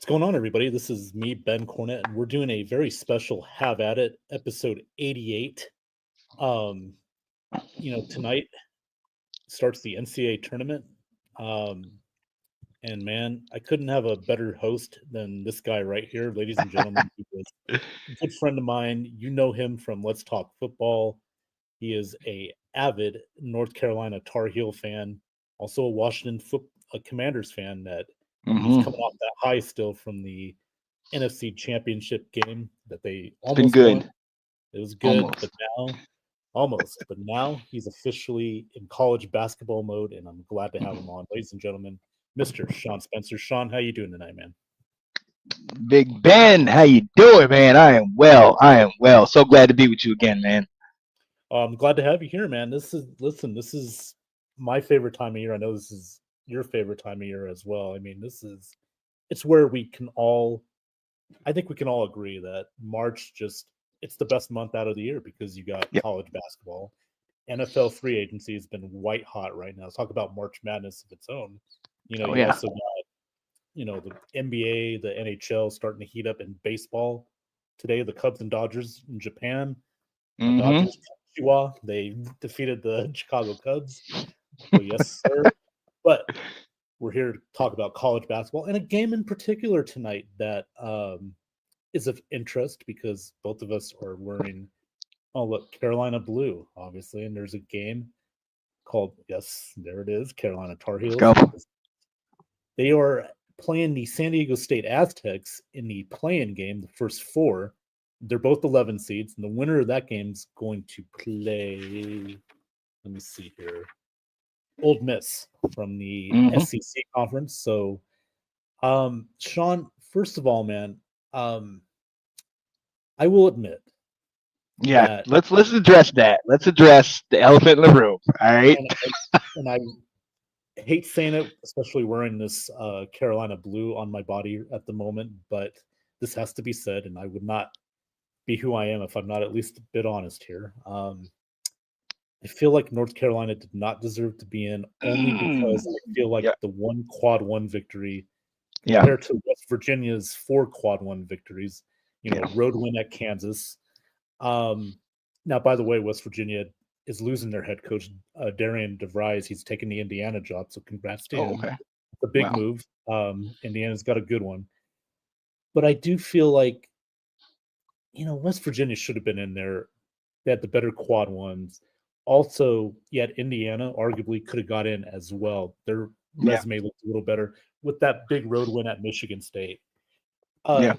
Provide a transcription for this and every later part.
What's going on, everybody? This is me, Ben Cornett, and we're doing a very special Have At It episode 88. Um, tonight starts the NCAA tournament. Um, and man, I couldn't have a better host than this guy right here, ladies and gentlemen. He is a good friend of mine. You know him from Let's Talk Football. He is a avid North Carolina Tar Heel fan, also a Commanders fan that he's Hmm. coming off that high still from the NFC Championship game that they It's been almost won. good, It was good, but almost. now almost, but now he's officially in college basketball mode, and I'm glad to have him on, ladies and gentlemen, Mr. Sean Spencer. Sean, how you doing tonight, man? Big Ben, how you doing, man? I am well. I am well. So glad to be with you again, man. I'm glad to have you here, man. This is my favorite time of year. I know this is your favorite time of year as well. I mean, it's where I think we can all agree that March it's the best month out of the year because you got Yep. college basketball. NFL free agency has been white hot right now. Let's talk about March Madness of its own. Oh You yeah. also got, the NBA, the NHL starting to heat up in baseball. Today, the Cubs and Dodgers in Japan. My Hmm. Dodgers, Chihuahua, they defeated the Chicago Cubs. So yes, sir. But we're here to talk about college basketball and a game in particular tonight that is of interest because both of us are wearing, oh, look, Carolina blue, obviously. And there's a game called, yes, there it is, Carolina Tar Let's Heels. go. They are playing the San Diego State Aztecs in the play-in game, the first four. They're both 11 seeds, and the winner of that game is going to play, let me see here, Old Miss from the Hmm. SEC conference. So, Sean, first of all, man, um, I will admit Yeah. that, Let's address that. Let's address the elephant in the room. All right. and I hate saying it, especially wearing this Carolina blue on my body at the moment, but this has to be said, and I would not be who I am if I'm not at least a bit honest here. I feel like North Carolina did not deserve to be in only because Mm. I feel like Yeah. the one quad one victory Yeah. compared to West Virginia's four quad one victories, Yeah. road win at Kansas. Um, Now, by the way, West Virginia is losing their head coach, Darian DeVries. He's taking the Indiana job, so congrats to Oh, him. okay. It's a big Wow. move. Indiana's got a good one. But I do feel like, West Virginia should have been in there. They had the better quad ones. Also, yet Indiana arguably could have got in as well. Their Yeah. resume looked a little better with that big road win at Michigan State. Yeah. Uh,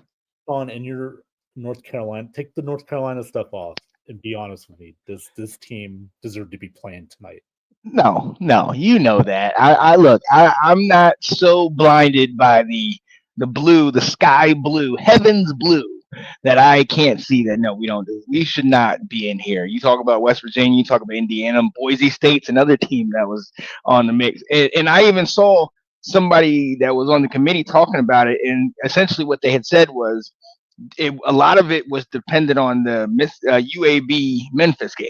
Sean, and your North Carolina, take the North Carolina stuff off and be honest with me. Does this team deserve to be playing tonight? No, no, you know that. I look. I'm not so blinded by the blue, the sky blue, heavens blue, that I can't see that. No, we don't do. We should not be in here. You talk about West Virginia, you talk about Indiana, Boise State's another team that was on the mix, and I even saw somebody that was on the committee talking about it, and essentially what they had said was a lot of it was dependent on the UAB Memphis game.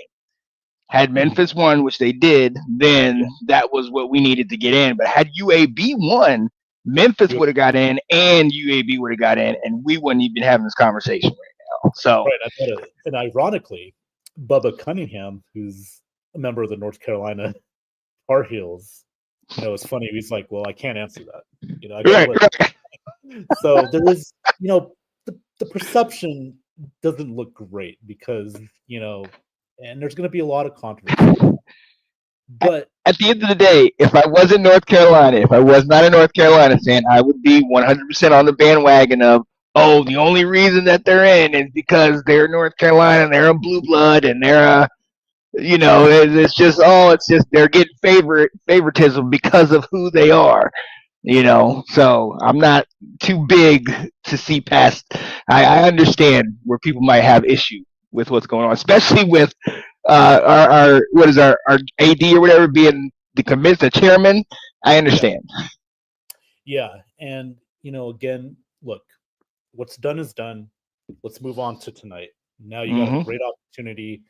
Had Mhm. Memphis won, which they did, then Yeah, that was what we needed to get in. But had UAB won, Memphis you would have got in and UAB would have got in, and we wouldn't even having this conversation right now. So, right. I thought it, and ironically, Bubba Cunningham, who's a member of the North Carolina Tar Heels, it's funny. He's like, "Well, I can't answer that. I got to right, let." right. So there is, the perception doesn't look great because and there's going to be a lot of controversy around. At, But at the end of the day, if I was in North Carolina, if I was not a North Carolina fan, I would be 100% on the bandwagon of, oh, the only reason that they're in is because they're North Carolina and they're a blue blood and they're a it's just it's just they're getting favoritism because of who they are. So I'm not too big to see past. I understand where people might have issue with what's going on, especially with our what is our AD or whatever being the chairman. I yeah, understand. yeah, and again, look, what's done is done. Let's move on to tonight. Now you got a Hmm. great opportunity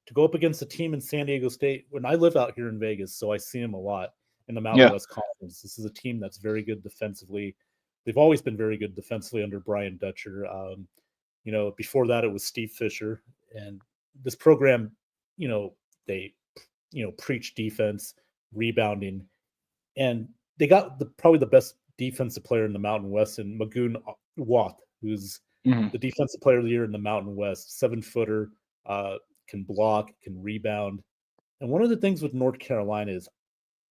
to go up against a team in San Diego State. When I live out here in Vegas, so I see them a lot in the Mountain Yeah. West Conference. This is a team that's very good defensively. they've always been very good defensively under Brian Dutcher. Before that it was Steve Fisher, and this program, they preach defense, rebounding, and they got probably the best defensive player in the Mountain West in Magoon Watt, who's Mm-hmm. the defensive player of the year in the Mountain West. 7-footer, can block, can rebound. And one of the things with North Carolina is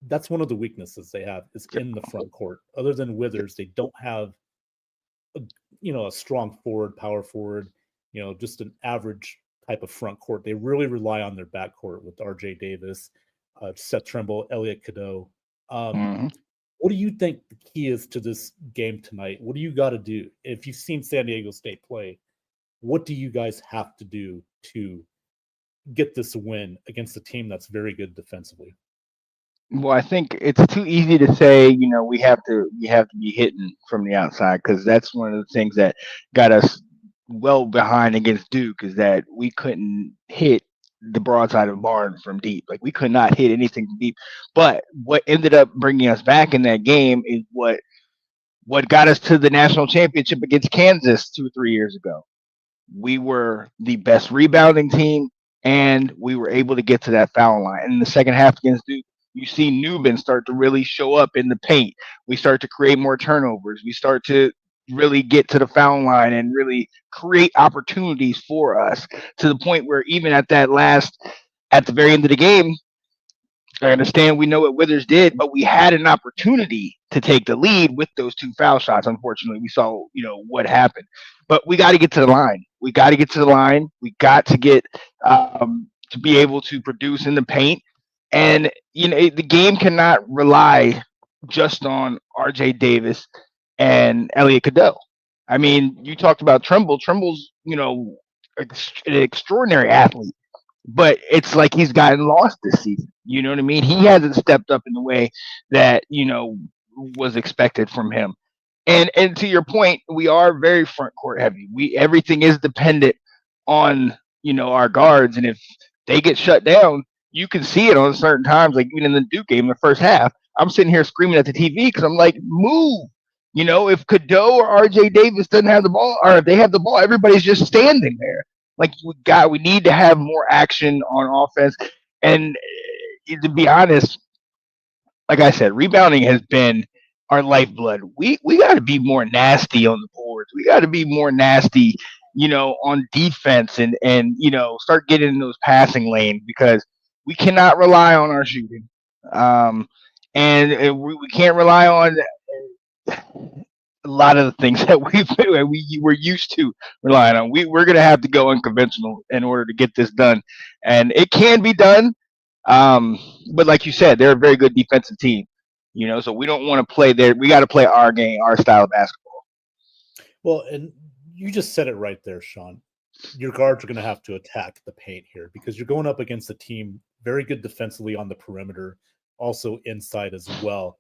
that's one of the weaknesses they have is Yep. in the front court. Other than Withers, they don't have a strong forward, power forward, just an average type of front court. They really rely on their backcourt with R.J. Davis, Seth Trimble, Elliot Cadeau. Mm-hmm. What do you think the key is to this game tonight? What do you got to do? If you've seen San Diego State play, what do you guys have to do to get this win against a team that's very good defensively? Well, I think it's too easy to say, we have to be hitting from the outside, because that's one of the things that got us well behind against Duke, is that we couldn't hit the broadside of the barn from deep. Like, we could not hit anything from deep. But what ended up bringing us back in that game is what got us to the national championship against Kansas 2 or 3 years ago. We were the best rebounding team, and we were able to get to that foul line. And in the second half against Duke, you see Newman start to really show up in the paint. We start to create more turnovers. We start to really get to the foul line and really create opportunities for us, to the point where even at the very end of the game, I understand we know what Withers did, but we had an opportunity to take the lead with those two foul shots. Unfortunately, we saw, what happened. But we got to get to the line. We got to get to the line. We got to get to be able to produce in the paint. And, the game cannot rely just on R.J. Davis and Elliot Cadeau. I mean, you talked about Trimble. Trimble's, an extraordinary athlete, but it's like he's gotten lost this season. You know what I mean? He hasn't stepped up in the way that was expected from him. And to your point, we are very front court heavy. We Everything is dependent on our guards, and if they get shut down, you can see it on certain times. Like, even in the Duke game, in the first half, I'm sitting here screaming at the TV because I'm like, move. If Cadeau or R.J. Davis doesn't have the ball, or if they have the ball, everybody's just standing there. Like, we need to have more action on offense. And to be honest, like I said, rebounding has been our lifeblood. We got to be more nasty on the boards. We got to be more nasty, on defense, and start getting in those passing lanes, because we cannot rely on our shooting. Um, and we can't rely on a lot of the things that we were used to relying on. We're going to have to go unconventional in order to get this done, and it can be done. But like you said, they're a very good defensive team. So we don't want to play there. We got to play our game, our style of basketball. Well, and you just said it right there, Sean. Your guards are going to have to attack the paint here because you're going up against a team very good defensively on the perimeter, also inside as well.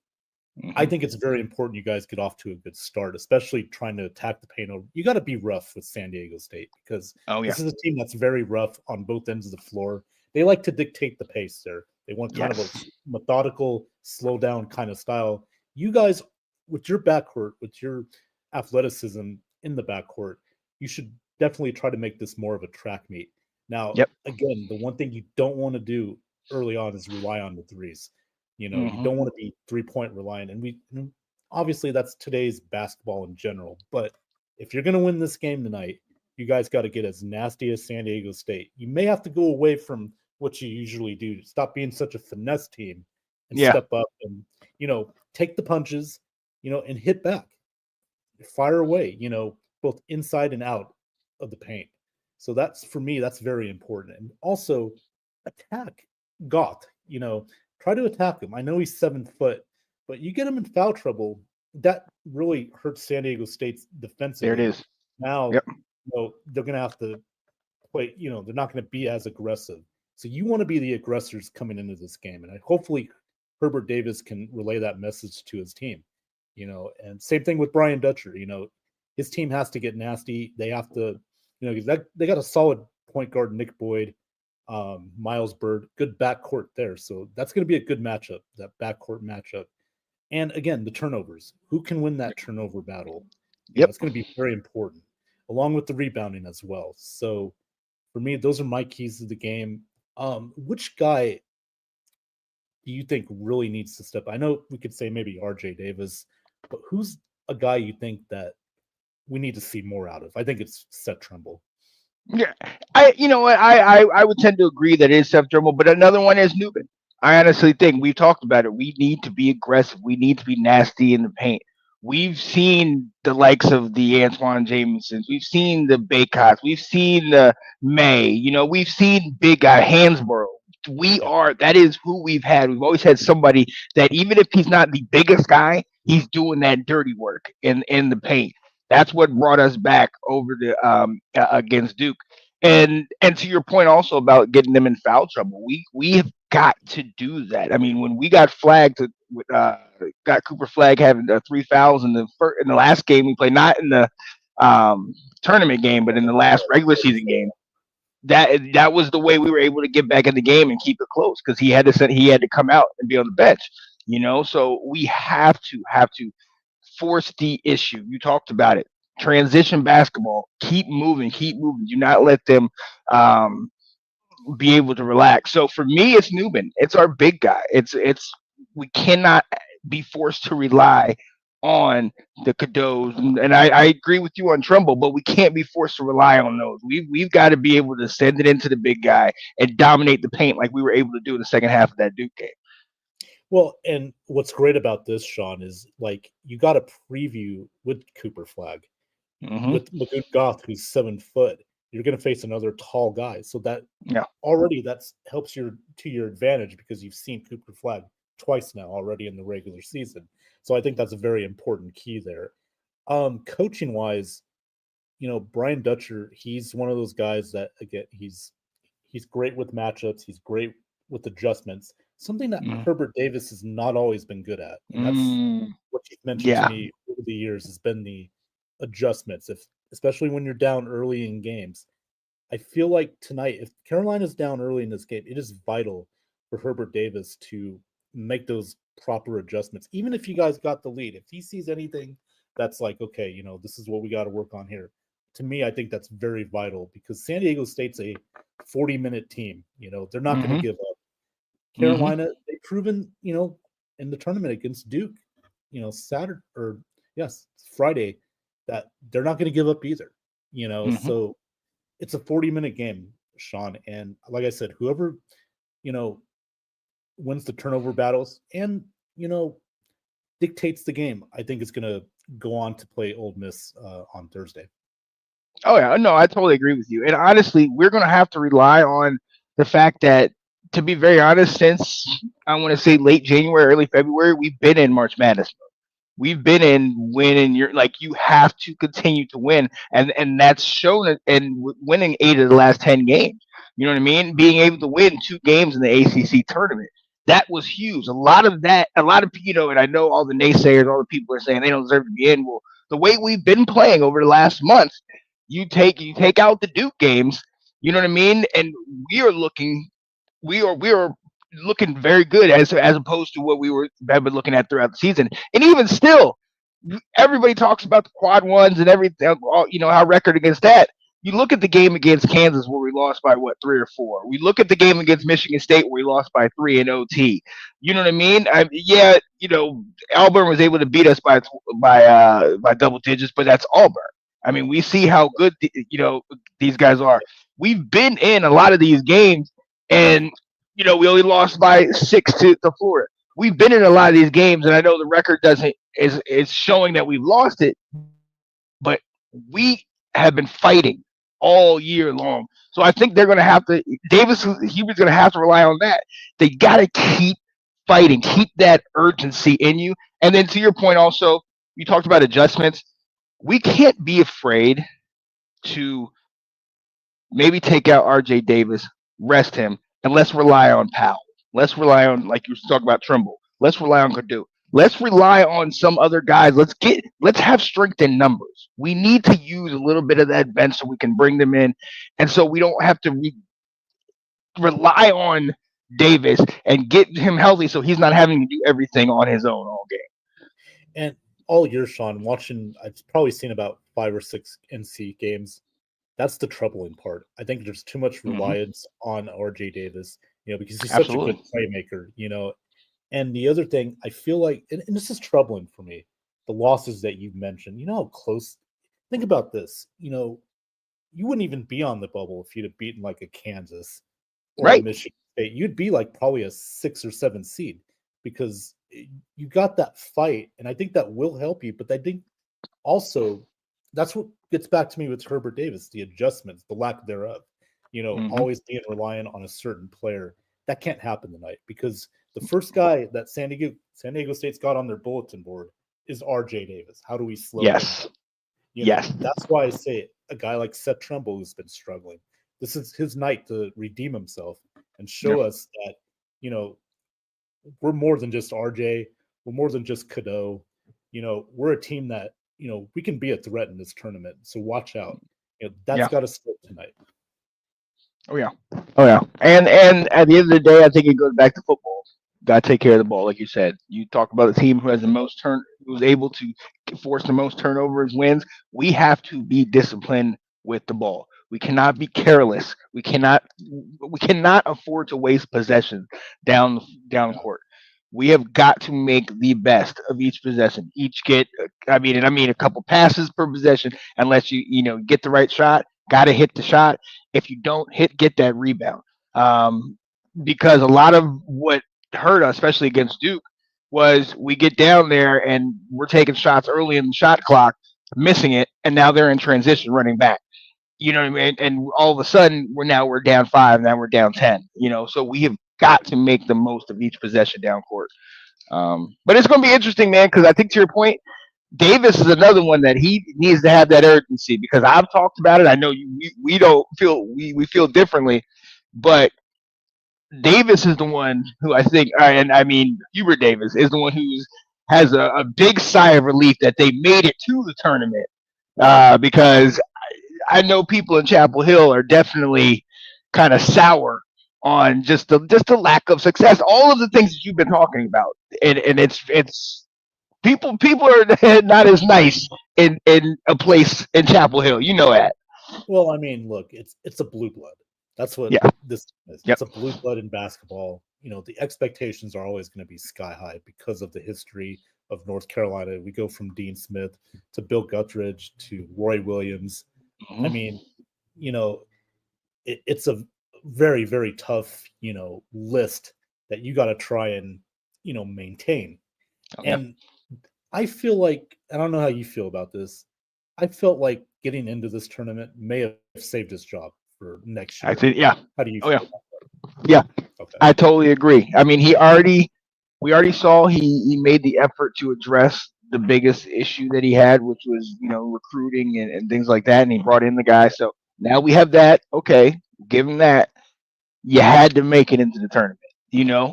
I think it's very important you guys get off to a good start, especially trying to attack the paint. You got to be rough with San Diego State because this is a team that's very rough on both ends of the floor. They like to dictate the pace there. They want kind of a methodical, slow down kind of style. You guys, with your backcourt, with your athleticism in the backcourt, you should definitely try to make this more of a track meet. Now, again, the one thing you don't want to do early on is rely on the threes. You don't want to be 3-point reliant. And obviously that's today's basketball in general. But if you're going to win this game tonight, you guys got to get as nasty as San Diego State. You may have to go away from what you usually do. Stop being such a finesse team and step up and, take the punches, and hit back. Fire away, both inside and out of the paint. So for me, that's very important. And also attack Goth, try to attack him. I know he's 7 foot, but you get him in foul trouble. That really hurts San Diego State's defensively. There it is. Now, they're going to have to play, they're not going to be as aggressive. So you want to be the aggressors coming into this game. And hopefully Herbert Davis can relay that message to his team, and same thing with Brian Dutcher. His team has to get nasty. They have to, they got a solid point guard, Nick Boyd, Miles Bird, good backcourt there. So that's going to be a good matchup, that backcourt matchup. And again, the turnovers. Who can win that turnover battle? Yep. It's going to be very important, along with the rebounding as well. So for me, those are my keys to the game. Which guy do you think really needs to step? I know we could say maybe RJ Davis, but who's a guy you think that we need to see more out of? I think it's Seth Trimble. Yeah, you know what, I would tend to agree that it is Seth Dribble, but another one is Newman. I honestly think we've talked about it. We need to be aggressive. We need to be nasty in the paint. We've seen the likes of the Antoine Jamiesons. We've seen the Baycots. We've seen the May. You know, we've seen big guy Hansborough. Yeah. That is who we've had. We've always had somebody that even if he's not the biggest guy, he's doing that dirty work in the paint. That's what brought us back over the against Duke. And to your point also about getting them in foul trouble, we have got to do that. I mean, when we got flagged, got Cooper Flag having 3 fouls in the last game we played, not in the um, tournament game, but in the last regular season game. That was the way we were able to get back in the game and keep it close because he had to come out and be on the bench. You know, so we have to force the issue. You talked about it. Transition basketball. Keep moving. Keep moving. Do not let them um, be able to relax. So for me, it's Newman. It's our big guy. It's we cannot be forced to rely on the Cadeaux. And I agree with you on Trumbull, but we can't be forced to rely on those. We've got to be able to send it into the big guy and dominate the paint like we were able to do in the second half of that Duke game. Well, and what's great about this, Sean, is like you got a preview with Cooper Flag, Hmm. with Magoon Goth, who's 7 foot. You're going to face another tall guy, so that Yeah. already that's helps your to your advantage because you've seen Cooper Flag twice now already in the regular season. So I think that's a very important key there. Coaching wise, Brian Dutcher, he's one of those guys that again he's great with matchups, he's great with adjustments. Something that Mm, Herbert Davis has not always been good at, and that's mm, what you've mentioned to yeah. me over the years has been the adjustments. If especially when you're down early in games, I feel like tonight, if Carolina's down early in this game, it is vital for Herbert Davis to make those proper adjustments. Even if you guys got the lead, if he sees anything that's like, okay, this is what we got to work on here. To me, I think that's very vital because San Diego State's a 40-minute team. They're not going to Hmm. give up. Hmm. Carolina, they've proven, in the tournament against Duke, Saturday or yes, Friday, that they're not going to give up either. Hmm. So it's a 40-minute game, Sean. And like I said, whoever, you know, wins the turnover battles and, you know, dictates the game, I think is going to go on to play Old Miss on Thursday. Oh yeah, no, I totally agree with you. And honestly, we're gonna have to rely on the fact that, to be very honest, since I want to say late January, early February, we've been in March Madness. We've been in winning. You're like you have to continue to win, and that's shown in winning 8 of the last 10 games. You know what I mean? Being able to win 2 games in the ACC tournament, that was huge. A lot of and I know all the naysayers, all the people are saying they don't deserve to be in. Well, the way we've been playing over the last month, you take out the Duke games. You know what I mean? And we are looking we are looking very good as opposed to what we have been looking at throughout the season. And even still, everybody talks about the quad ones and everything. Our record against that. You look at the game against Kansas where we lost by what 3 or 4. We look at the game against Michigan State where we lost by 3 in OT. You know what I mean? Yeah, Auburn was able to beat us by double digits, but that's Auburn. I mean, we see how good these guys are. We've been in a lot of these games, and we only lost by 6 to Florida. We've been in a lot of these games, and I know the record doesn't is showing that we've lost it, but we have been fighting all year long. So I think they're going to have to. Hubert's going to have to rely on that. They got to keep fighting, keep that urgency in you. And then to your point, also, you talked about adjustments. We can't be afraid to maybe take out RJ Davis, rest him, and let's rely on Powell. Let's rely on, like you talked about, Trimble. Let's rely on Cadu. Let's rely on some other guys. Let's have strength in numbers. We need to use a little bit of that bench so we can bring them in, and so we don't have to rely on Davis and get him healthy so he's not having to do everything on his own all game. And all year, Sean, watching, I've probably seen about 5 or 6 NC games. That's the troubling part. I think there's too much Mm-hmm. reliance on RJ Davis, because he's such a Absolutely. good playmaker. And the other thing, I feel like, and this is troubling for me, the losses that you've mentioned. You know how close. Think about this. You wouldn't even be on the bubble if you'd have beaten like a Kansas or a Right. Michigan State. You'd be like probably a 6 or 7 seed because you got that fight, and I think that will help you. But I think also that's what gets back to me with Herbert Davis, the adjustments, the lack thereof. Mm-hmm. Always being reliant on a certain player. That can't happen tonight because the first guy that San Diego State's got on their bulletin board is RJ Davis. How do we slow him Yes. down? Yes. That's why I say a guy like Seth Trumbull who's been struggling. This is his night to redeem himself and show Yeah. us that, we're more than just RJ. We're more than just Cadeau. We're a team that, we can be a threat in this tournament. So watch out. That's Yeah. got to start tonight. Oh yeah. Oh yeah. And at the end of the day, I think it goes back to football. Got to take care of the ball, like you said. You talk about a team who has the most who's able to force the most turnovers, wins. We have to be disciplined with the ball. We cannot be careless. We cannot afford to waste possessions down Yeah. court. We have got to make the best of each possession. Each get, I mean, a couple passes per possession, unless you get the right shot. Got to hit the shot. If you don't get that rebound. Um, because a lot of what hurt us, especially against Duke, was we get down there and we're taking shots early in the shot clock, missing it, and now they're in transition running back. You know what I mean? And all of a sudden we're down 5, now we're down 10. So we have got to make the most of each possession down court. But it's going to be interesting, man, because I think to your point, Davis is another one that he needs to have that urgency because I've talked about it. I know we don't feel we feel differently, but Davis is the one who I think, and I mean Hubert Davis is the one who's has a big sigh of relief that they made it to the tournament because I know people in Chapel Hill are definitely kind of sour on just the lack of success, all of the things that you've been talking about, and it's people are not as nice in a place in Chapel Hill. You know that. Well, I mean, look, it's a blue blood. That's what Yeah. this is. Yep. It's a blue blood in basketball. The expectations are always going to be sky high because of the history of North Carolina. We go from Dean Smith to Bill Guthridge to Roy Williams. I Mm-hmm. mean, you know, it's a very, very tough, list that you got to try and, maintain. Oh, yeah. And I feel like, I don't know how you feel about this. I felt like getting into this tournament may have saved his job for next I year. think yeah. How do you Oh yeah. feel about Yeah. that? Okay. I totally agree. I mean, we already saw he made the effort to address the biggest issue that he had, which was recruiting and things like that, and he brought in the guy. So now we have that. Okay, give him that. You had to make it into the tournament.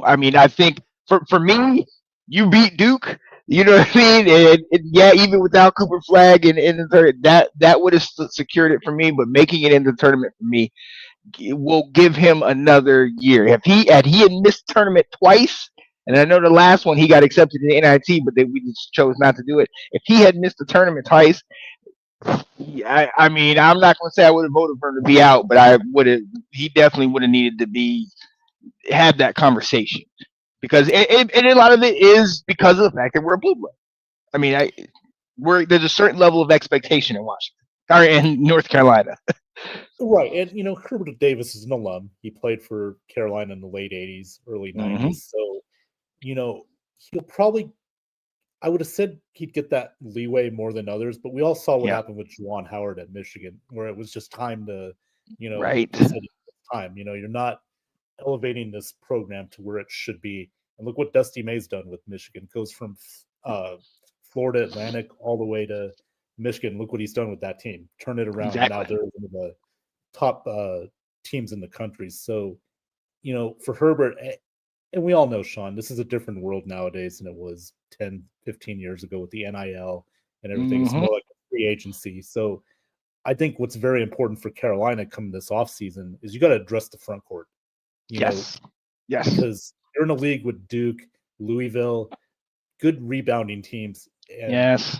I mean, I think for me, you beat Duke. You know what I mean? And yeah, even without Cooper Flag and in the third, that would have secured it for me. But making it into the tournament for me will give him another year. If he had missed tournament twice, and I know the last one he got accepted in the NIT, but we just chose not to do it. If he had missed the tournament twice, I mean, I'm not going to say I would have voted for him to be out, but I would have. He definitely would have needed to be have that conversation because and a lot of it is because of the fact that we're a blue blood. I mean, there's a certain level of expectation in Washington or in North Carolina. Right. And, Herbert Davis is an alum. He played for Carolina in the late 80s, early Mm-hmm. 90s. So, he'll probably, I would have said he'd get that leeway more than others, but we all saw what Yeah. happened with Juwan Howard at Michigan, where it was just time to, Right. he said it's time. You're not elevating this program to where it should be. And look what Dusty May's done with Michigan. Goes from Florida Atlantic all the way to Michigan. Look what he's done with that team. Turn it around. Exactly. Now they're one of the top teams in the country. So, for Herbert, and we all know, Sean, this is a different world nowadays than it was 10, 15 years ago with the NIL and everything. It's Mm-hmm. more like a free agency. So I think what's very important for Carolina coming this offseason is you got to address the front court. Yes. Yes. Because you're in a league with Duke, Louisville, good rebounding teams. And Yes.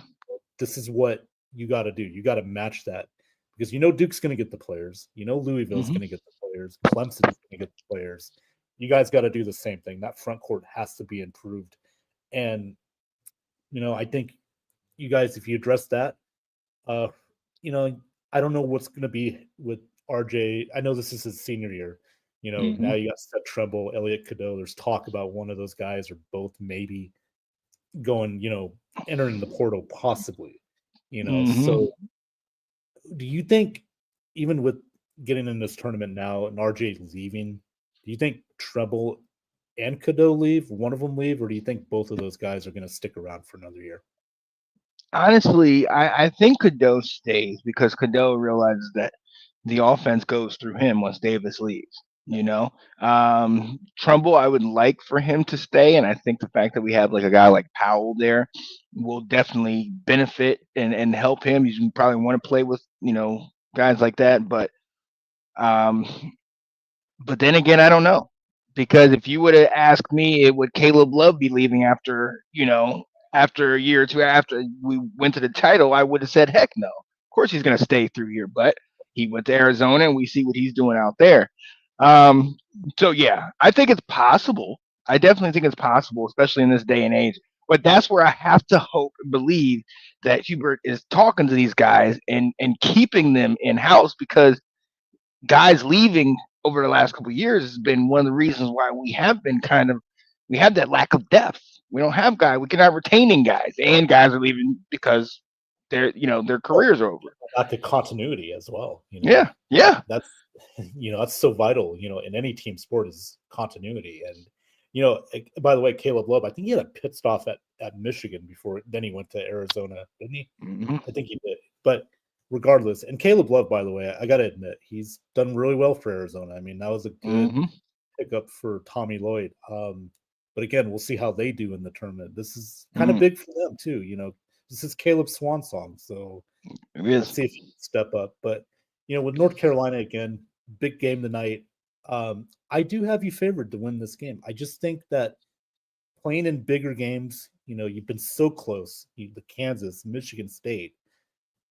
this is what you got to do. You got to match that because Duke's going to get the players. Louisville's Hmm. going to get the players. Clemson's going to get the players. You guys got to do the same thing. That front court has to be improved. And I think you guys, if you address that, uh, you know, I don't know what's going to be with RJ. I know this is his senior year. Hmm. Now you got Seth Trumbull, Elliot Cadeau. There's talk about one of those guys or both maybe going, entering the portal possibly. Hmm. So do you think even with getting in this tournament now and RJ leaving, do you think Treble and Cadeau leave, one of them leave, or do you think both of those guys are going to stick around for another year? Honestly, I think Cadeau stays because Cadeau realizes that the offense goes through him once Davis leaves. Trumbull, I would like for him to stay, and I think the fact that we have like a guy like Powell there will definitely benefit and help him. You probably want to play with guys like that, um, but then again, I don't know because if you would have asked me, would Caleb Love be leaving after a year or two after we went to the title, I would have said heck no. Of course he's going to stay through here, but he went to Arizona and we see what he's doing out there. Um, so yeah, I think it's possible. I definitely think it's possible, especially in this day and age. But that's where I have to hope and believe that Hubert is talking to these guys and keeping them in house because guys leaving over the last couple of years has been one of the reasons why we have that lack of depth. We don't have guys. We cannot retaining guys, and guys are leaving because their Oh, careers are over. back to continuity as well. Yeah, yeah. That's that's so vital. In any team sport is continuity. And by the way, Caleb Love, I think he had a pit stop at Michigan before. Then he went to Arizona, didn't he? Hmm. I think he did. But regardless, and Caleb Love, by the way, I got to admit, he's done really well for Arizona. I mean, that was a good Hmm. pickup for Tommy Lloyd. But again, we'll see how they do in the tournament. This is kind of Hmm. big for them too. This is Caleb's swan song, so It let's is. see if he can step up. But with North Carolina again, big game tonight. I do have you favored to win this game. I just think that playing in bigger games, you've been so close. The Kansas, Michigan State,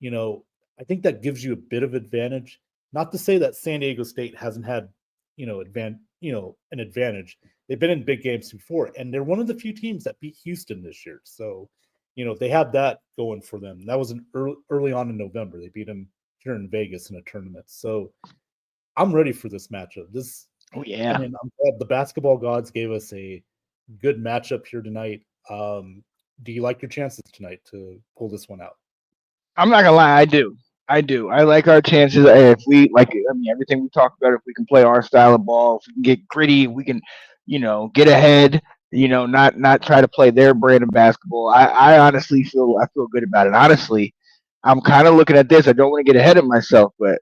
you know, I think that gives you a bit of advantage. Not to say that San Diego State hasn't had, an advantage. They've been in big games before, and they're one of the few teams that beat Houston this year. So, they have that going for them. That was an early on in November. They beat them here in Vegas in a tournament. So, I'm ready for this matchup. Oh I yeah. mean, I'm glad the basketball gods gave us a good matchup here tonight. Do you like your chances tonight to pull this one out? I'm not gonna lie. I do. I do. I like our chances. If we like, I mean, everything we talked about. If we can play our style of ball, if we can get gritty, we can, get ahead. Not try to play their brand of basketball. I honestly feel good about it. Honestly, I'm kind of looking at this. I don't want to get ahead of myself, but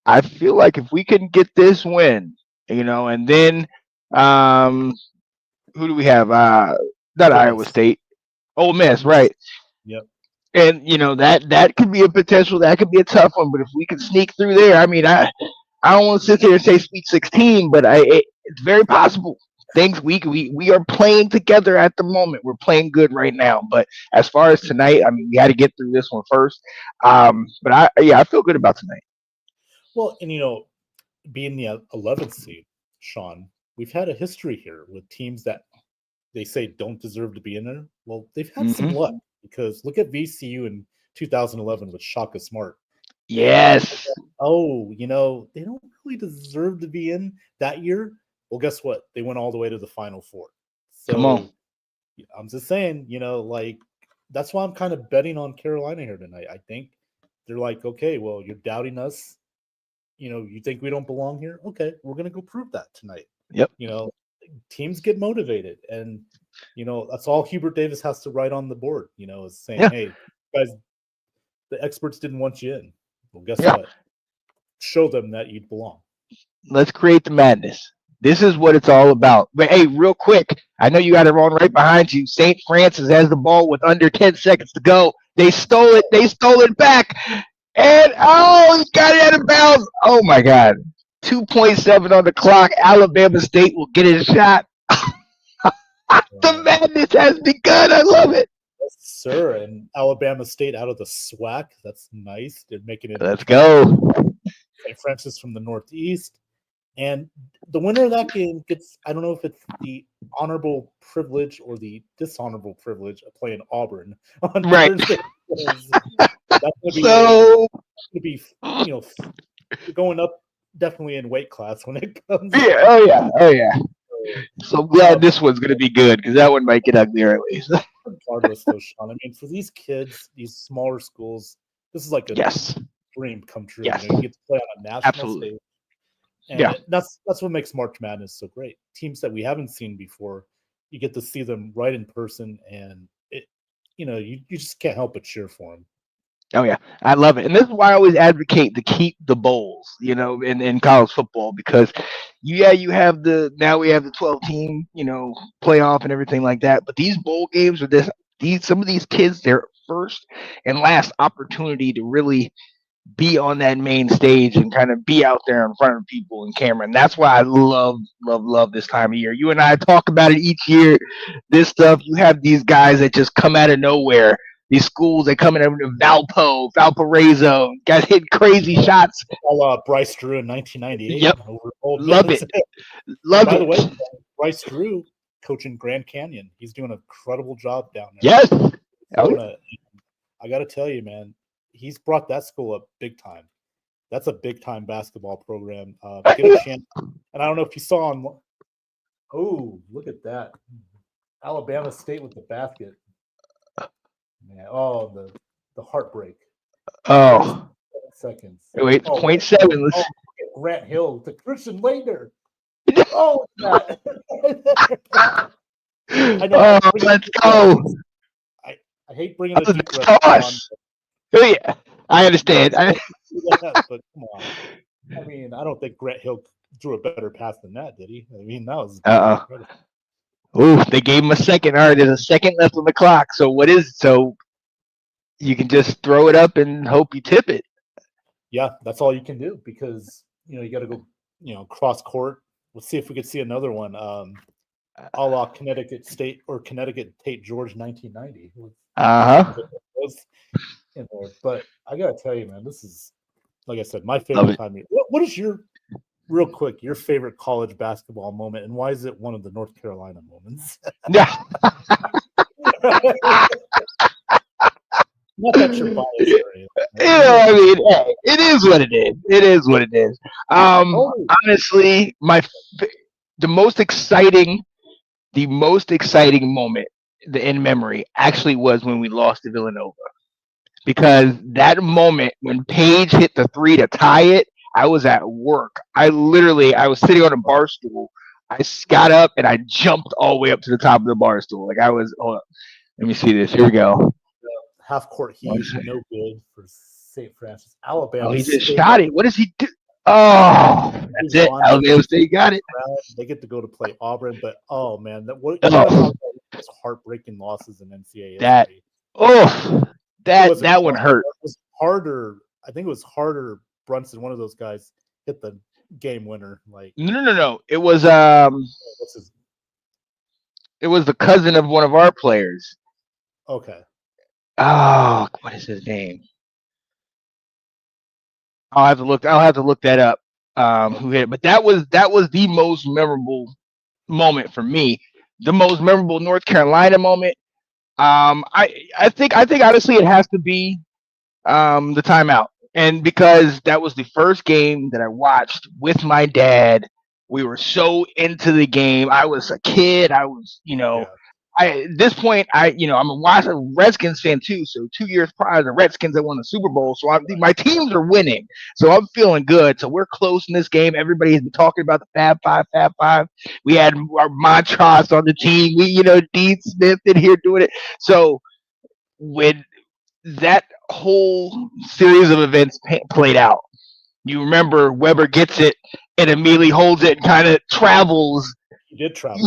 I feel like if we can get this win, and then um, who do we have? Not Ole Iowa Miss. State, Ole Ole Miss, Miss. right? Yep. And that could be a potential. That could be a tough one. But if we can sneak through there, I mean, I don't want to sit there and say Sweet 16, but it's very possible. Things we are playing together at the moment. We're playing good right now. But as far as tonight, I mean, we had to get through this one first. But I feel good about tonight. Well, and being the 11th seed, Sean, we've had a history here with teams that they say don't deserve to be in there. Well, they've had some luck Hmm. because look at VCU in 2011 with Shaka Smart. They Yes. they don't really deserve to be in that year. Well, guess what? They went all the way to the Final Four. Come on. So I'm just saying, like that's why I'm kind of betting on Carolina here tonight. I think they're like, okay, well, you're doubting us. You think we don't belong here? Okay, we're gonna go prove that tonight. Yep. You know, teams get motivated, and that's all Hubert Davis has to write on the board. Is saying, Yeah. hey, guys, the experts didn't want you in. Well, guess Yeah. what? Show them that you belong. Let's create the madness. This is what it's all about. But hey, real quick, I know you got it on right behind you. St. Francis has the ball with under 10 seconds to go. They stole it. They stole it back. And he got it out of bounds. Oh my God. 2.7 on the clock. Alabama State will get a shot. The Uh, madness has begun. I love it. Yes, sir. And Alabama State out of the SWAC. That's nice. They're making it Let's go. St. Francis from the Northeast. And the winner of that game gets, I don't know if it's the honorable privilege or the dishonorable privilege of playing Auburn on Right. Thursday. That's So, going to be, going up definitely in weight class when it comes. Yeah. Oh yeah. So I'm glad this one's gonna be good because that one might get ugly early. Regardless, though, Sean, I mean, for these kids, these smaller schools, this is like a Yes. dream come true. Yes. You get to play on a national Absolutely. stage, and Yeah. that's what makes March Madness so great. Teams that we haven't seen before, you get to see them right in person, and it, you just can't help but cheer for them. Oh yeah, I love it, and this is why I always advocate to keep the bowls, in college football because, you have now we have the 12 team, playoff and everything like that. But these bowl games are some of these kids their first and last opportunity to really be on that main stage and kind of be out there in front of people and camera. And that's why I love this time of year. You and I talk about it each year. This stuff, you have these guys that just come out of nowhere. These schools that come in Valparaiso, guys hitting crazy shots. Bryce Drew in 1998. Yep. Love it. By the way, Bryce Drew coaching Grand Canyon. He's doing an incredible job down there. Yes. I got to tell you, man, he's brought that school up big time. That's a big time basketball program. Get a chance. And I don't know if you saw on. Oh, look at that. Alabama State with the basket. Man, the heartbreak. Oh. 7 seconds. Wait, 0.7. Let's Grant Hill to Christian Laettner. Oh, that. I know. Oh, let's go. I hate bringing it to us. Oh, yeah, I understand. But come on. I mean, I don't think Grant Hill threw a better pass than that, did he? I mean, that was. Oh, they gave him a second. All right, there's a second left on the clock. So you can just throw it up and hope you tip it. Yeah, that's all you can do because you got to go cross court. Let's see if we could see another one. A la Connecticut State or Connecticut Tate George 1990. In there. But I gotta tell you, man, this is, like I said, my favorite time. What is your favorite college basketball moment, and why is it one of the North Carolina moments? Yeah. Not that you're biased or anything. I mean, hey, it is what it is. It is what it is. Honestly, the most exciting moment in memory actually was when we lost to Villanova. Because that moment when Paige hit the 3 to tie it, I was at work. I was sitting on a bar stool. I got up and I jumped all the way up to the top of the bar stool. Like hold up. Let me see this. Here we go. Half court heat, no good for St. Francis. Alabama. Oh, he just shot it. What does he do? Oh, that's it. Alabama State got it. They get to go to play Auburn, but oh man, those heartbreaking losses in NCAA. That one hurt. It was harder. I think it was harder. Brunson, one of those guys, hit the game winner. Like no. It was it was the cousin of one of our players. Okay. Oh, what is his name? I'll have to look that up. Who hit it? But that was the most memorable moment for me. The most memorable North Carolina moment. I think honestly it has to be the timeout. And because that was the first game that I watched with my dad, we were so into the game. I was a kid. I was, at this point, I'm a Redskins fan too. So 2 years prior, the Redskins had won the Super Bowl. So my teams are winning. So I'm feeling good. So we're close in this game. Everybody has been talking about the Fab Five. We had our Montross on the team. Dean Smith in here doing it. So when that whole series of events played out, you remember Weber gets it and immediately holds it and kind of travels. He did travel.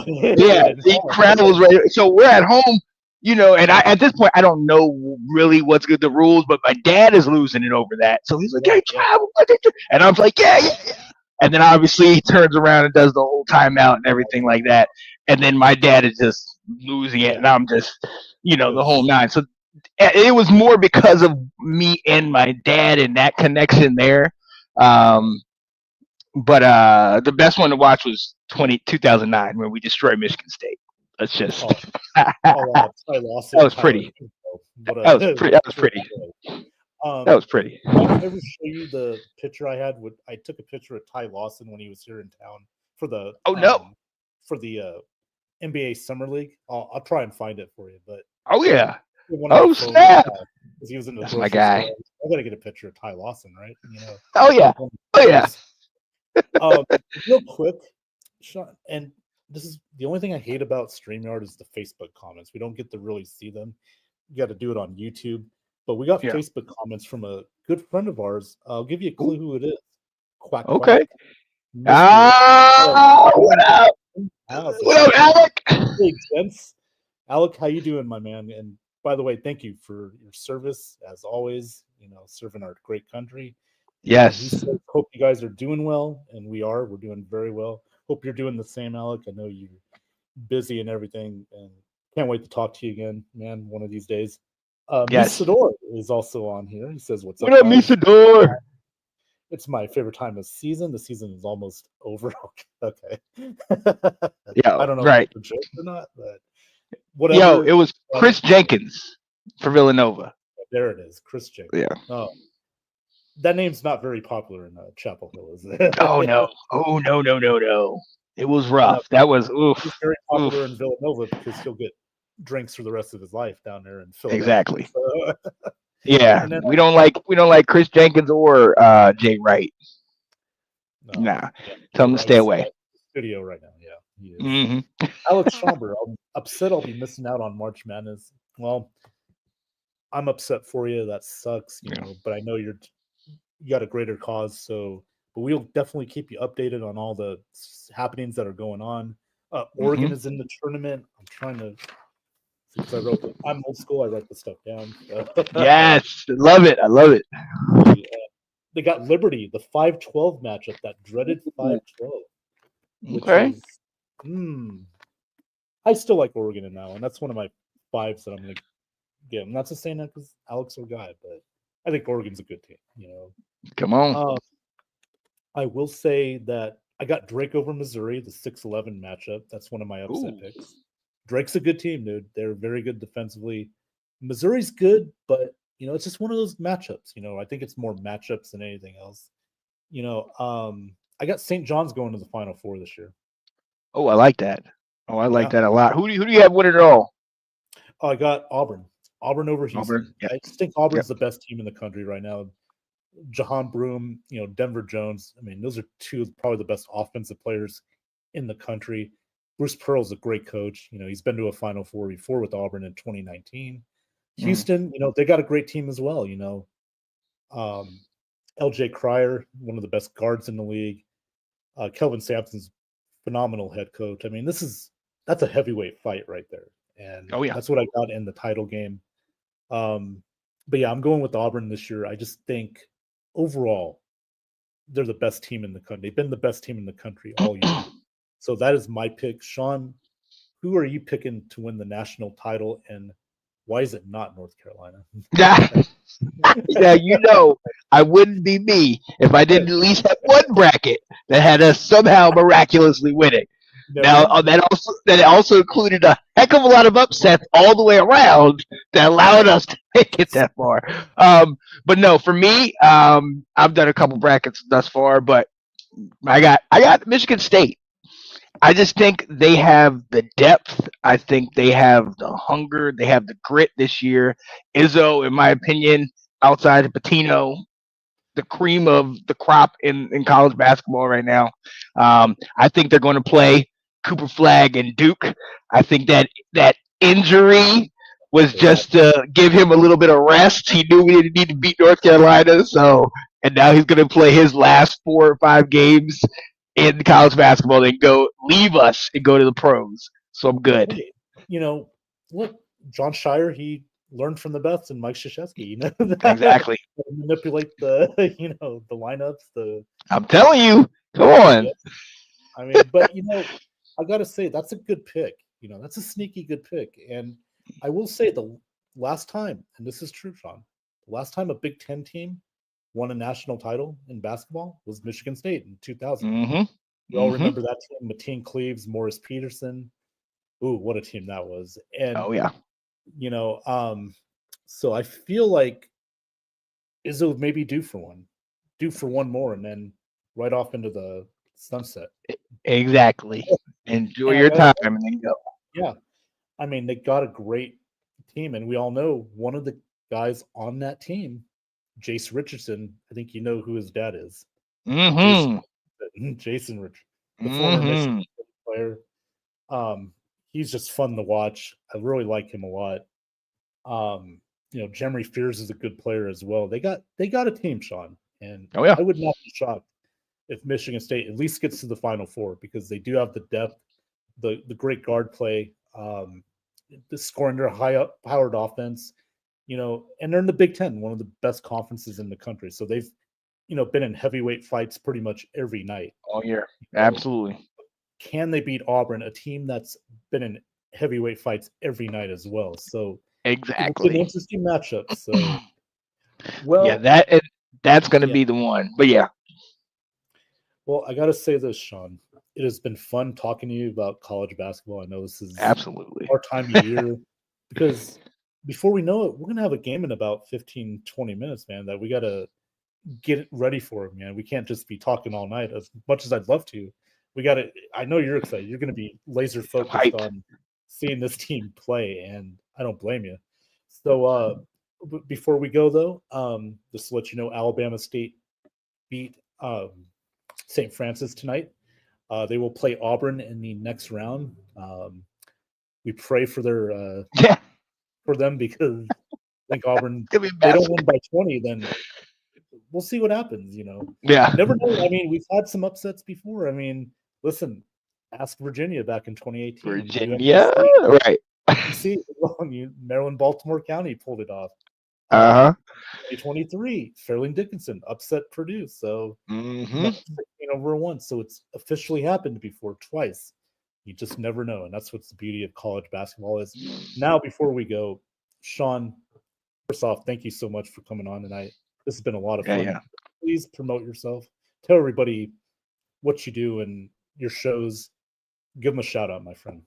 He travels right. So we're at home, and at this point I don't know really what's good the rules, but my dad is losing it over that. So he's like, "Hey, travel," and I'm like, "Yeah." And then obviously he turns around and does the whole timeout and everything like that. And then my dad is just losing it, and I'm just, the whole nine. So it was more because of me and my dad and that connection there. But the best one to watch was 2009 when we destroyed Michigan State. That's just that Ty Lawson, was Tyler pretty. Hingo. What That was a pretty. That was pretty. That was pretty. Did I ever show you the picture I had? I took a picture of Ty Lawson when he was here in town for the Oh no. NBA Summer League. I'll try and find it for you. But Oh yeah. one of my Oh photos, snap. because he was in the That's grocery my guy. store. I gotta get a picture of Ty Lawson, right? Oh yeah. Oh yeah. Real quick, Sean, and this is the only thing I hate about StreamYard is the Facebook comments. We don't get to really see them. You got to do it on YouTube. But we got Facebook comments from a good friend of ours. I'll give you a clue who it is. Quack, okay. Quack. What up? What up, Alec? Hey, gents. Alec, how you doing, my man? And by the way, thank you for your service, as always, serving our great country. Yes. He says, hope you guys are doing well, and we are. We're doing very well. Hope you're doing the same, Alec. I know you're busy and everything, and can't wait to talk to you again, man, one of these days. Yes. Misador is also on here. He says, what's up, Misador? It's my favorite time of the season. The season is almost over. Okay. Yeah, I don't know right. if it's a joke or not, but whatever. Yo, it was Chris Jenkins for Villanova. There it is, Chris Jenkins. Yeah. Oh, that name's not very popular in Chapel Hill, is it? Oh no! Oh no! It was rough. That was oof. He's very popular in Villanova because he'll get drinks for the rest of his life down there in Philadelphia. Exactly. Yeah, then, we don't like Chris Jenkins or Jay Wright. No. Nah, tell him to stay away. Studio right now, yeah. He is. Mm-hmm. Alex Schomburg, I'm upset I'll be missing out on March Madness. Well, I'm upset for you. That sucks, but I know you got a greater cause, but we'll definitely keep you updated on all the happenings that are going on. Oregon is in the tournament. I'm trying to. I'm old school. I write the stuff down. Yes, love it. I love it. They got Liberty, the 5-12 matchup, that dreaded 5-12. Okay. I still like Oregon in that one. That's one of my fives that I'm going to get. I'm not just saying that because Alex is our guy, but I think Oregon's a good team. Come on. I will say that I got Drake over Missouri, the 6-11 matchup. That's one of my upset picks. Drake's a good team, dude. They're very good defensively. Missouri's good, but it's just one of those matchups. I think it's more matchups than anything else. I got St. John's going to the Final Four this year. Oh, I like that. Oh, I like that a lot. Who do you have winning it all? I got Auburn. Auburn over Houston. Yep. I just think Auburn's the best team in the country right now. Jahan Broome, Denver Jones. I mean, those are two of probably the best offensive players in the country. Bruce Pearl's a great coach. He's been to a Final Four before with Auburn in 2019. Houston, they got a great team as well. LJ Cryer, one of the best guards in the league. Kelvin Sampson's phenomenal head coach. I mean, that's a heavyweight fight right there. And that's what I got in the title game. But yeah, I'm going with Auburn this year. I just think overall, they're the best team in the country. They've been the best team in the country all year. So that is my pick. Sean, who are you picking to win the national title, and why is it not North Carolina? Yeah, I wouldn't be me if I didn't at least have one bracket that had us somehow miraculously winning. Now that also included a heck of a lot of upsets all the way around that allowed us to make it that far. But no, for me, I've done a couple brackets thus far, but I got Michigan State. I just think they have the depth. I think they have the hunger. They have the grit this year. Izzo, in my opinion, outside of Patino, the cream of the crop in college basketball right now. I think they're going to play Cooper Flagg and Duke. I think that injury was just to give him a little bit of rest. He knew we didn't need to beat North Carolina, and now he's going to play his last 4 or 5 games in college basketball, then leave us and go to the pros. So I'm good. Look, John Shire, he learned from the best, and Mike Krzyzewski. Exactly. Manipulate the the lineups. I'm telling you, come on. I mean, but I got to say that's a good pick. That's a sneaky good pick, and I will say the last time, and this is true, Sean, the last time a Big Ten team won a national title in basketball was Michigan State in 2000. Mm-hmm. We all Mm-hmm. remember that team: Mateen Cleaves, Morris Peterson. Ooh, what a team that was! And Oh yeah. you know, so I feel like Izzo maybe due for one more, and then right off into the sunset. Exactly. Enjoy And I your gotta time say, and then go. yeah, I mean, they got a great team, and we all know one of the guys on that team, Jace Richardson. I think you know who his dad is. Jason, Mm-hmm. Jason Rich, the former Michigan Mm-hmm. player. Um, he's just fun to watch. I really like him a lot. Jeremy Fears is a good player as well. They got a team, Sean, and Oh yeah. I would not be shocked if Michigan State at least gets to the Final Four because they do have the depth, the great guard play, the scoring their powered offense, and they're in the Big Ten, one of the best conferences in the country. So they've, been in heavyweight fights pretty much every night. All year. So Absolutely. can they beat Auburn, a team that's been in heavyweight fights every night as well? So it would be an Exactly. interesting matchup. So, Yeah, well, that's gonna yeah. be the one. But yeah, Well, I got to say this, Sean. It has been fun talking to you about college basketball. I know this is absolutely. our time of year because before we know it, we're going to have a game in about 15, 20 minutes, man, that we got to get ready for, man. We can't just be talking all night as much as I'd love to. We got to, I know you're excited. You're going to be laser I'm focused hyped. on seeing this team play, and I don't blame you. So, before we go, though, just to let you know, Alabama State beat St. Francis tonight. They will play Auburn in the next round. We pray for their Yeah, for them because I think Auburn, it's gonna be if a they don't mess. win by 20, then we'll see what happens. Yeah. You never know. I mean, we've had some upsets before. I mean, listen, ask Virginia back in 2018, Virginia. UMBC. Right. UMBC, Maryland, Baltimore County pulled it off. Uh-huh. 2023, Fairleigh Dickinson upset Purdue. So Mm-hmm. 16 over once. So it's officially happened before twice. You just never know. And that's what's the beauty of college basketball is. Now, before we go, Sean, first off, thank you so much for coming on tonight. This has been a lot of Yeah, fun. yeah. Please promote yourself. Tell everybody what you do and your shows. Give them a shout out, my friend.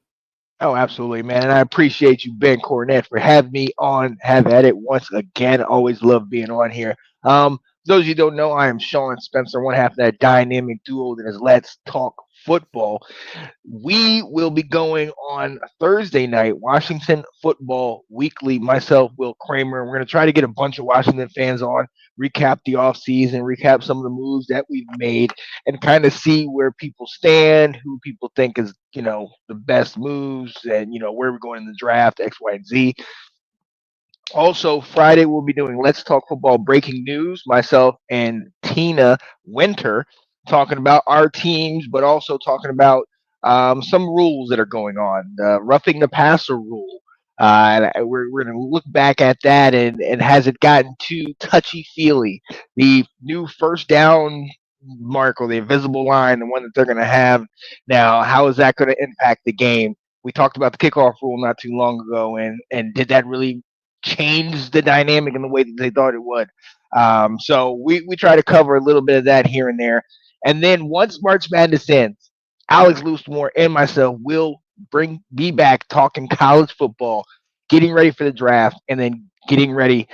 Oh, absolutely, man. And I appreciate you, Ben Cornett, for having me on Have at It once again. Always love being on here. Those of you who don't know, I am Sean Spencer, one half of that dynamic duo that is Let's Talk Football. We will be going on Thursday night, Washington Football Weekly. Myself, Will Kramer. We're going to try to get a bunch of Washington fans on, recap the offseason, recap some of the moves that we've made, and kind of see where people stand, who people think is, the best moves, and, where we're going in the draft, X, Y, and Z. Also, Friday we'll be doing Let's Talk Football breaking news. Myself and Tina Winter talking about our teams, but also talking about some rules that are going on. Roughing the passer rule. We're going to look back at that and has it gotten too touchy feely? The new first down mark or the invisible line, the one that they're going to have now, how is that going to impact the game? We talked about the kickoff rule not too long ago, and did that really change the dynamic in the way that they thought it would? So we try to cover a little bit of that here and there. And then once March Madness ends, Alex Loosemore and myself will be back talking college football, getting ready for the draft, and then getting ready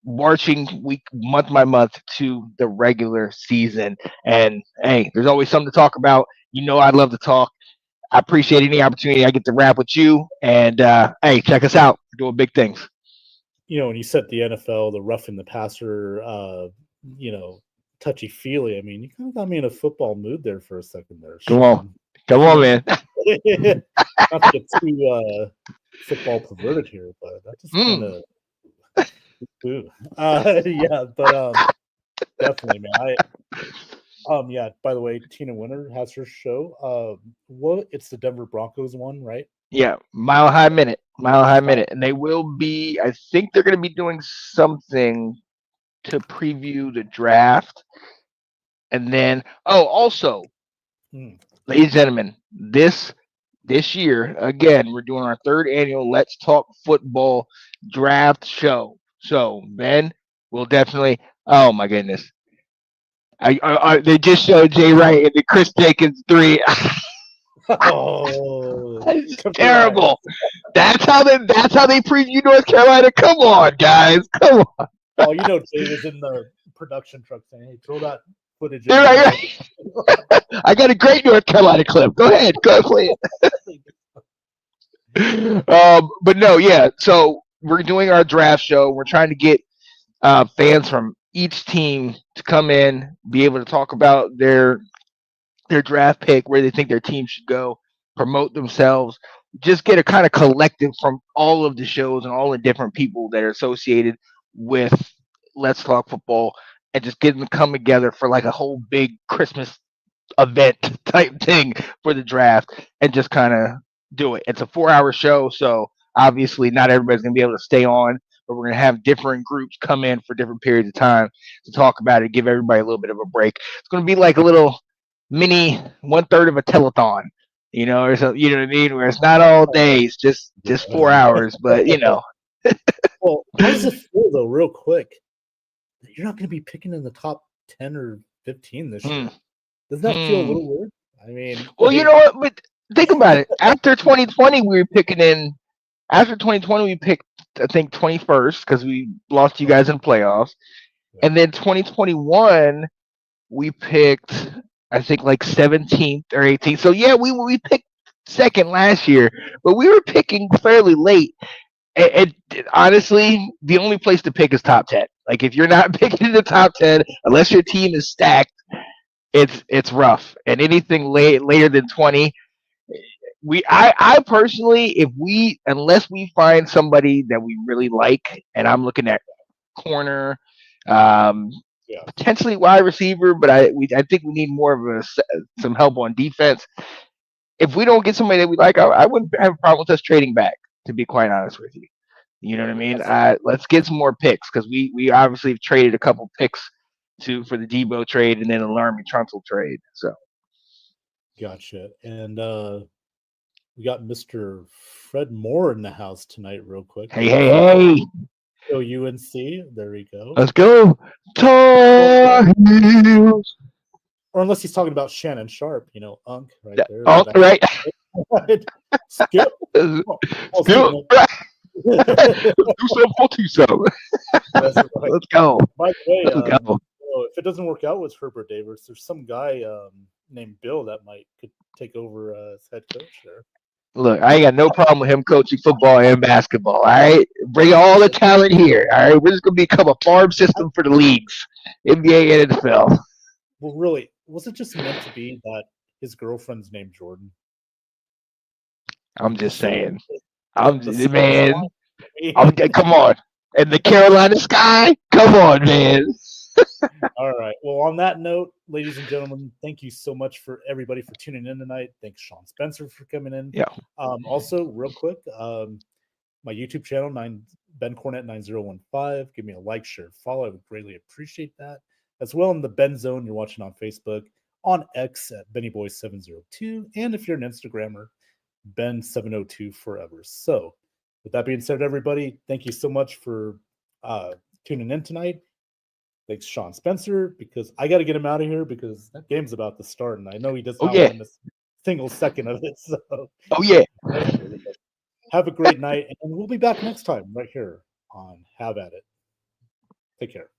marching week month by month to the regular season. And hey, there's always something to talk about. I'd love to talk. I appreciate any opportunity I get to rap with you. And hey, check us out. We're doing big things. When you said the NFL, the roughing the passer, you know, touchy feely. I mean, you kind of got me in a football mood there for a second there, Come on. Sean. Come You on, know, man. not to get too football perverted here, but that just kind Mm. of, yeah. But definitely, man. Yeah. By the way, Tina Winter has her show. What? It's the Denver Broncos one, right? Yeah, Mile High Minute. And they will be, I think they're going to be doing something to preview the draft. And then, also, Hmm. ladies and gentlemen, this this year, again, we're doing our third annual Let's Talk Football draft show. So, Ben, we'll definitely. Oh my goodness, they just showed Jay Wright in the Chris Jenkins 3. Oh, It's come your way. terrible. That's how they preview North Carolina. Come on, guys. Come on. Oh, Jay was in the production truck saying, "Hey, throw that footage in You're there." right, right. I got a great North Carolina clip. Go ahead. Go play it. But no, yeah. So we're doing our draft show. We're trying to get fans from each team to come in, be able to talk about their draft pick, where they think their team should go, promote themselves, just get a kind of collective from all of the shows and all the different people that are associated with Let's Talk Football, and just get them to come together for like a whole big Christmas event type thing for the draft and just kind of do it. It's a 4 hour show, so obviously not everybody's going to be able to stay on, but we're going to have different groups come in for different periods of time to talk about it, give everybody a little bit of a break. It's going to be like a little mini 1/3 of a telethon, or so, you know what I mean, where it's not all days, just 4 hours, but Well, how does it feel though, real quick? That you're not going to be picking in the top 10 or 15 this year. Doesn't that feel a little weird? I mean, well, you know what? But think about it. After 2020, we were picking in. After 2020, we picked, I think, 21st because we lost you guys in playoffs, and then 2021, we picked, I think, like 17th or 18th. So yeah, we picked second last year, but we were picking fairly late. And honestly, the only place to pick is top 10. Like if you're not picking in the top 10, unless your team is stacked, it's rough. And anything later than 20, I personally, unless we find somebody that we really like, and I'm looking at corner, um, potentially wide receiver, but I think we need more of some help on defense. If we don't get somebody that we like, I wouldn't have a problem with us trading back. To be quite honest with you, you know what I mean. Let's get some more picks because we obviously have traded a couple picks for the Debo trade and then a Laramie Truntle trade. So gotcha. And we got Mr. Fred Moore in the house tonight, real quick. Hey! Go UNC. There we go. Let's go, Tar Heels. Or unless he's talking about Shannon Sharp, Unk right there. Oh, right. Skip. Skip. Do some footy, so. Let's go. By the way, Let's go. if it doesn't work out with Herbert Davis, there's some guy named Bill that could take over as head coach there. Look, I ain't got no problem with him coaching football and basketball. All right, bring all the talent here. All right, we're just gonna become a farm system for the leagues, NBA and NFL. Well, really, was it just meant to be that his girlfriend's named Jordan? I'm just saying. Man. Come on. And the Carolina sky? Come on, man. All right. Well, on that note, ladies and gentlemen, thank you so much for everybody for tuning in tonight. Thanks, Sean Spencer, for coming in. Yeah. Also, real quick, my YouTube channel, Ben Cornett 9015. Give me a like, share, follow. I would greatly appreciate that. As well in the Ben Zone, you're watching on Facebook, on X at BennyBoy702, and if you're an Instagrammer, Ben702 forever. So, with that being said, everybody, thank you so much for tuning in tonight. Thanks, Sean Spencer, because I got to get him out of here because that game's about to start, and I know he does not want to miss a single second of it. So, have a great night, and we'll be back next time right here on Have At It. Take care.